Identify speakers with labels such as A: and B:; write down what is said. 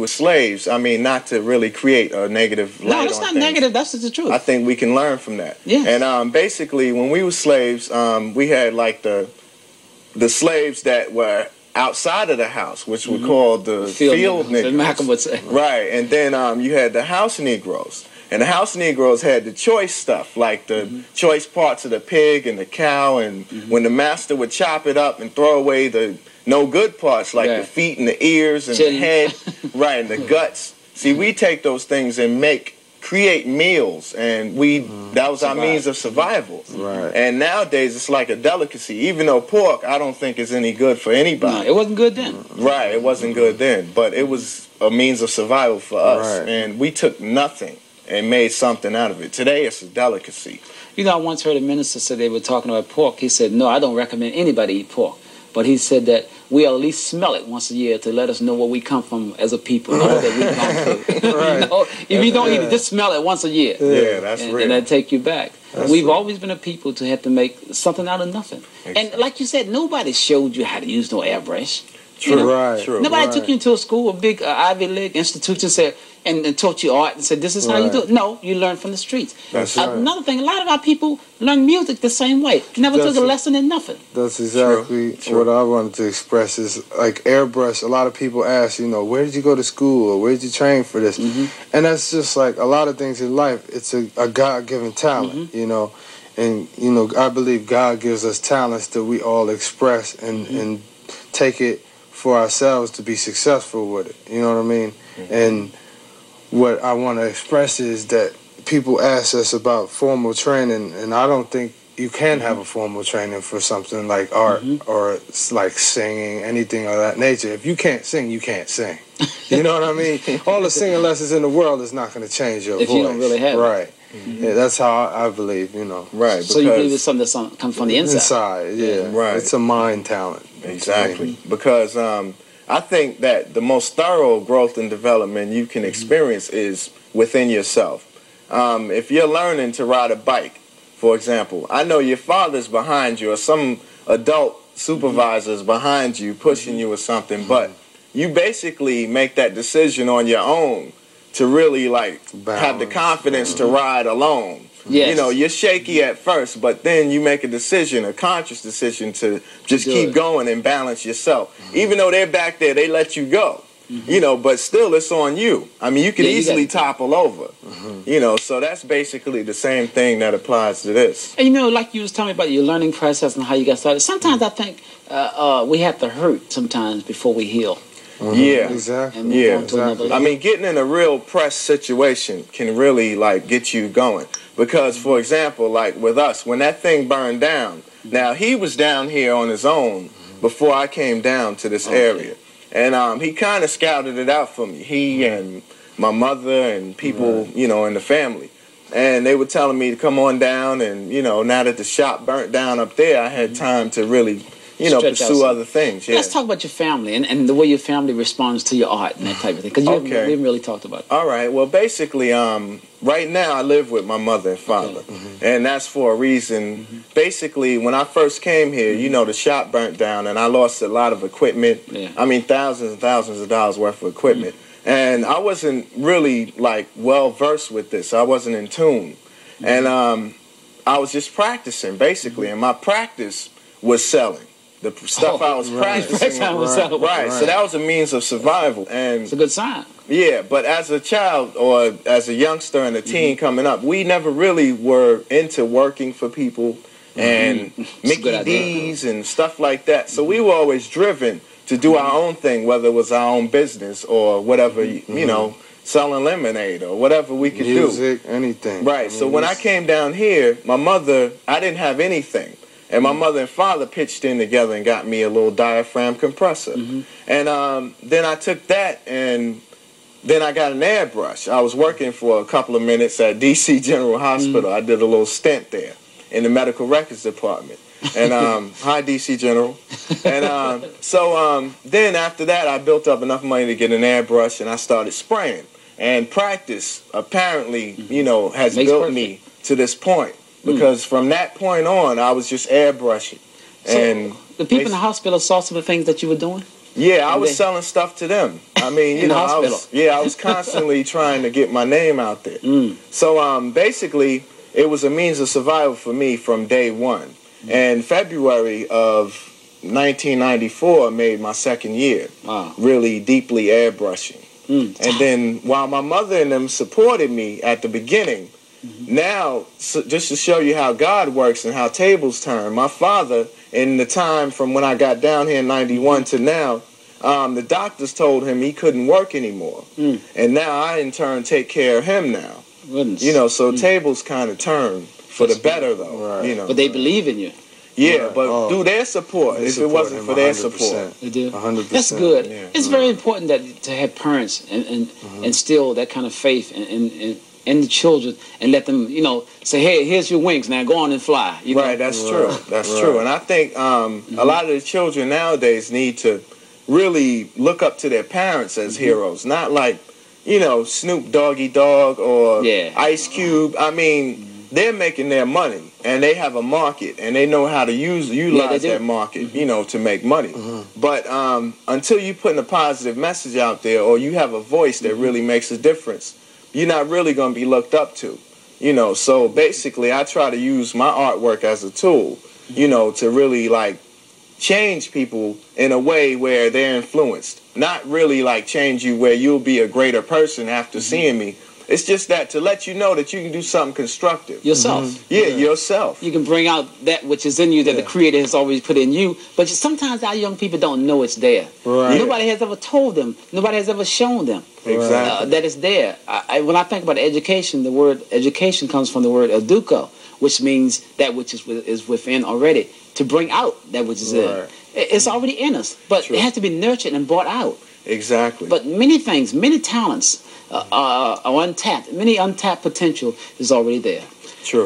A: were slaves, I mean, not to really create a negative light on
B: No, that's not
A: things.
B: negative. That's just the truth.
A: I think we can learn from that.
B: Yeah.
A: And basically, when we were slaves, we had like the slaves that were outside of the house, which were called the field Negroes.
B: Malcolm would say.
A: Right. And then you had the house Negroes. And the house Negroes had the choice stuff, like the choice parts of the pig and the cow. And when the master would chop it up and throw away the no good parts, like the feet and the ears and the head, right, and the guts. See, we take those things and create meals, and that was our means of survival.
C: Right.
A: And nowadays it's like a delicacy. Even though pork, I don't think is any good for anybody.
B: No, it wasn't good then.
A: Right, it wasn't good then, but it was a means of survival for us.
C: Right.
A: And we took nothing and made something out of it. Today it's a delicacy.
B: You know, I once heard a minister say they were talking about pork. He said, no, I don't recommend anybody eat pork. But he said that we at least smell it once a year to let us know where we come from as a people. Know that we've gone through.
C: Right.
B: You know, if you don't eat it, just smell it once a year.
A: Yeah, that's real.
B: And that take you back.
A: That's
B: We've
A: true.
B: always been a people to have to make something out of nothing.
A: Exactly.
B: And like you said, nobody showed you how to use no airbrush.
A: True.
B: You know?
C: Right.
A: True.
B: Nobody took you into a school, a big Ivy League institution, said and taught you art and said, this is how you do it. No, you learn from the streets.
A: That's right.
B: Another thing, a lot of our people learn music the same way. Never took a lesson in nothing.
C: That's exactly what I wanted to express is like airbrush. A lot of people ask, you know, where did you go to school or where did you train for this? And that's just like a lot of things in life. It's a God-given talent, you know. And, you know, I believe God gives us talents that we all express and take it for ourselves to be successful with it. You know what I mean? And what I want to express is that people ask us about formal training, and I don't think you can have a formal training for something like art or like singing, anything of that nature. If you can't sing, you can't sing. You know what I mean? All the singing lessons in the world is not going to change your voice.
B: If you don't really have it.
C: Right. Yeah, that's how I believe, you know.
A: Right.
B: So you believe it's something that comes from the inside?
C: Inside, yeah.
A: Right.
C: It's a mind talent.
A: Exactly. Because I think that the most thorough growth and development you can experience is within yourself. If you're learning to ride a bike, for example, I know your father's behind you or some adult supervisor's behind you pushing you or something, but you basically make that decision on your own to really like have the confidence to ride alone.
B: Yes.
A: You know, you're shaky at first, but then you make a decision, a conscious decision to just keep going and balance yourself. Even though they're back there, they let you go. You know, but still it's on you. I mean, you can easily topple over. You know, so that's basically the same thing that applies to this.
B: And you know, like you was telling me about your learning process and how you got started. Sometimes I think we have to hurt sometimes before we heal.
A: Yeah,
C: exactly.
B: And move on to another level.
A: I mean, getting in a real press situation can really like get you going. Because, for example, like with us, when that thing burned down, now he was down here on his own before I came down to this area. And he kind of scouted it out for me. He and my mother and people, you know, in the family. And they were telling me to come on down. And, you know, now that the shop burnt down up there, I had time to really, you know, pursue other things. Yeah.
B: Let's talk about your family and the way your family responds to your art and that type of thing. Because we haven't really talked about it.
A: All right. Well, basically, right now I live with my mother and father. And that's for a reason. Basically, when I first came here, you know, the shop burnt down and I lost a lot of equipment. I mean, thousands and thousands of dollars worth of equipment. And I wasn't really, like, well-versed with this. I wasn't in tune. And I was just practicing, basically. And my practice was selling. The stuff I was practicing. Right. So that was a means of survival. And
B: it's a good sign.
A: Yeah, but as a child or as a youngster and a teen coming up, we never really were into working for people and Mickey D's and stuff like that. So we were always driven to do our own thing, whether it was our own business or whatever, you know, selling lemonade or whatever we could do.
C: Music, anything.
A: Right. So when I came down here, my mother, I didn't have anything. And my mother and father pitched in together and got me a little diaphragm compressor. And then I took that and then I got an airbrush. I was working for a couple of minutes at D.C. General Hospital. I did a little stint there in the medical records department. And hi, D.C. General. And so then after that, I built up enough money to get an airbrush and I started spraying. And practice apparently, you know, has built me to this point. Because from that point on, I was just airbrushing.
B: So the people in the hospital saw some of the things that you were doing?
A: Yeah, I was selling stuff to them. I mean, you know, I was constantly trying to get my name out there. So basically, it was a means of survival for me from day one. And February of 1994 made my second year.
B: Wow.
A: Really deeply airbrushing. And then while my mother and them supported me at the beginning, now, just to show you how God works and how tables turn, my father, in the time from when I got down here in 91 to now, the doctors told him he couldn't work anymore. And now I, in turn, take care of him now.
B: Goodness.
A: You know, so tables kind of turn for the better, though.
C: Right.
A: You know.
B: But they believe in you.
A: Yeah, but through their support, if it wasn't for their support.
B: They do.
C: 100%.
B: That's good.
A: Yeah.
B: It's very important that to have parents and instill that kind of faith in the children and let them, you know, say, hey, here's your wings, now go on and fly. You know?
A: Right, that's true. That's true. And I think a lot of the children nowadays need to really look up to their parents as heroes, not like, you know, Snoop Doggy Dogg or Ice Cube. I mean, they're making their money, and they have a market, and they know how to utilize that market, you know, to make money. But until you're putting a positive message out there, or you have a voice that really makes a difference, you're not really going to be looked up to, you know. So basically, I try to use my artwork as a tool, you know, to really, like, change people in a way where they're influenced. Not really, like, change you where you'll be a greater person after seeing me. It's just that to let you know that you can do something constructive.
B: Yourself.
A: Yeah, yourself.
B: You can bring out that which is in you that the Creator has always put in you. But sometimes our young people don't know it's there.
C: Right.
B: Nobody has ever told them. Nobody has ever shown them that it's there. When I think about education, the word education comes from the word educo, which means that which is within already. To bring out that which is in. It's already in us. But it has to be nurtured and brought out.
A: Exactly.
B: But many things, many talents are untapped. Many untapped potential is already there.
A: True.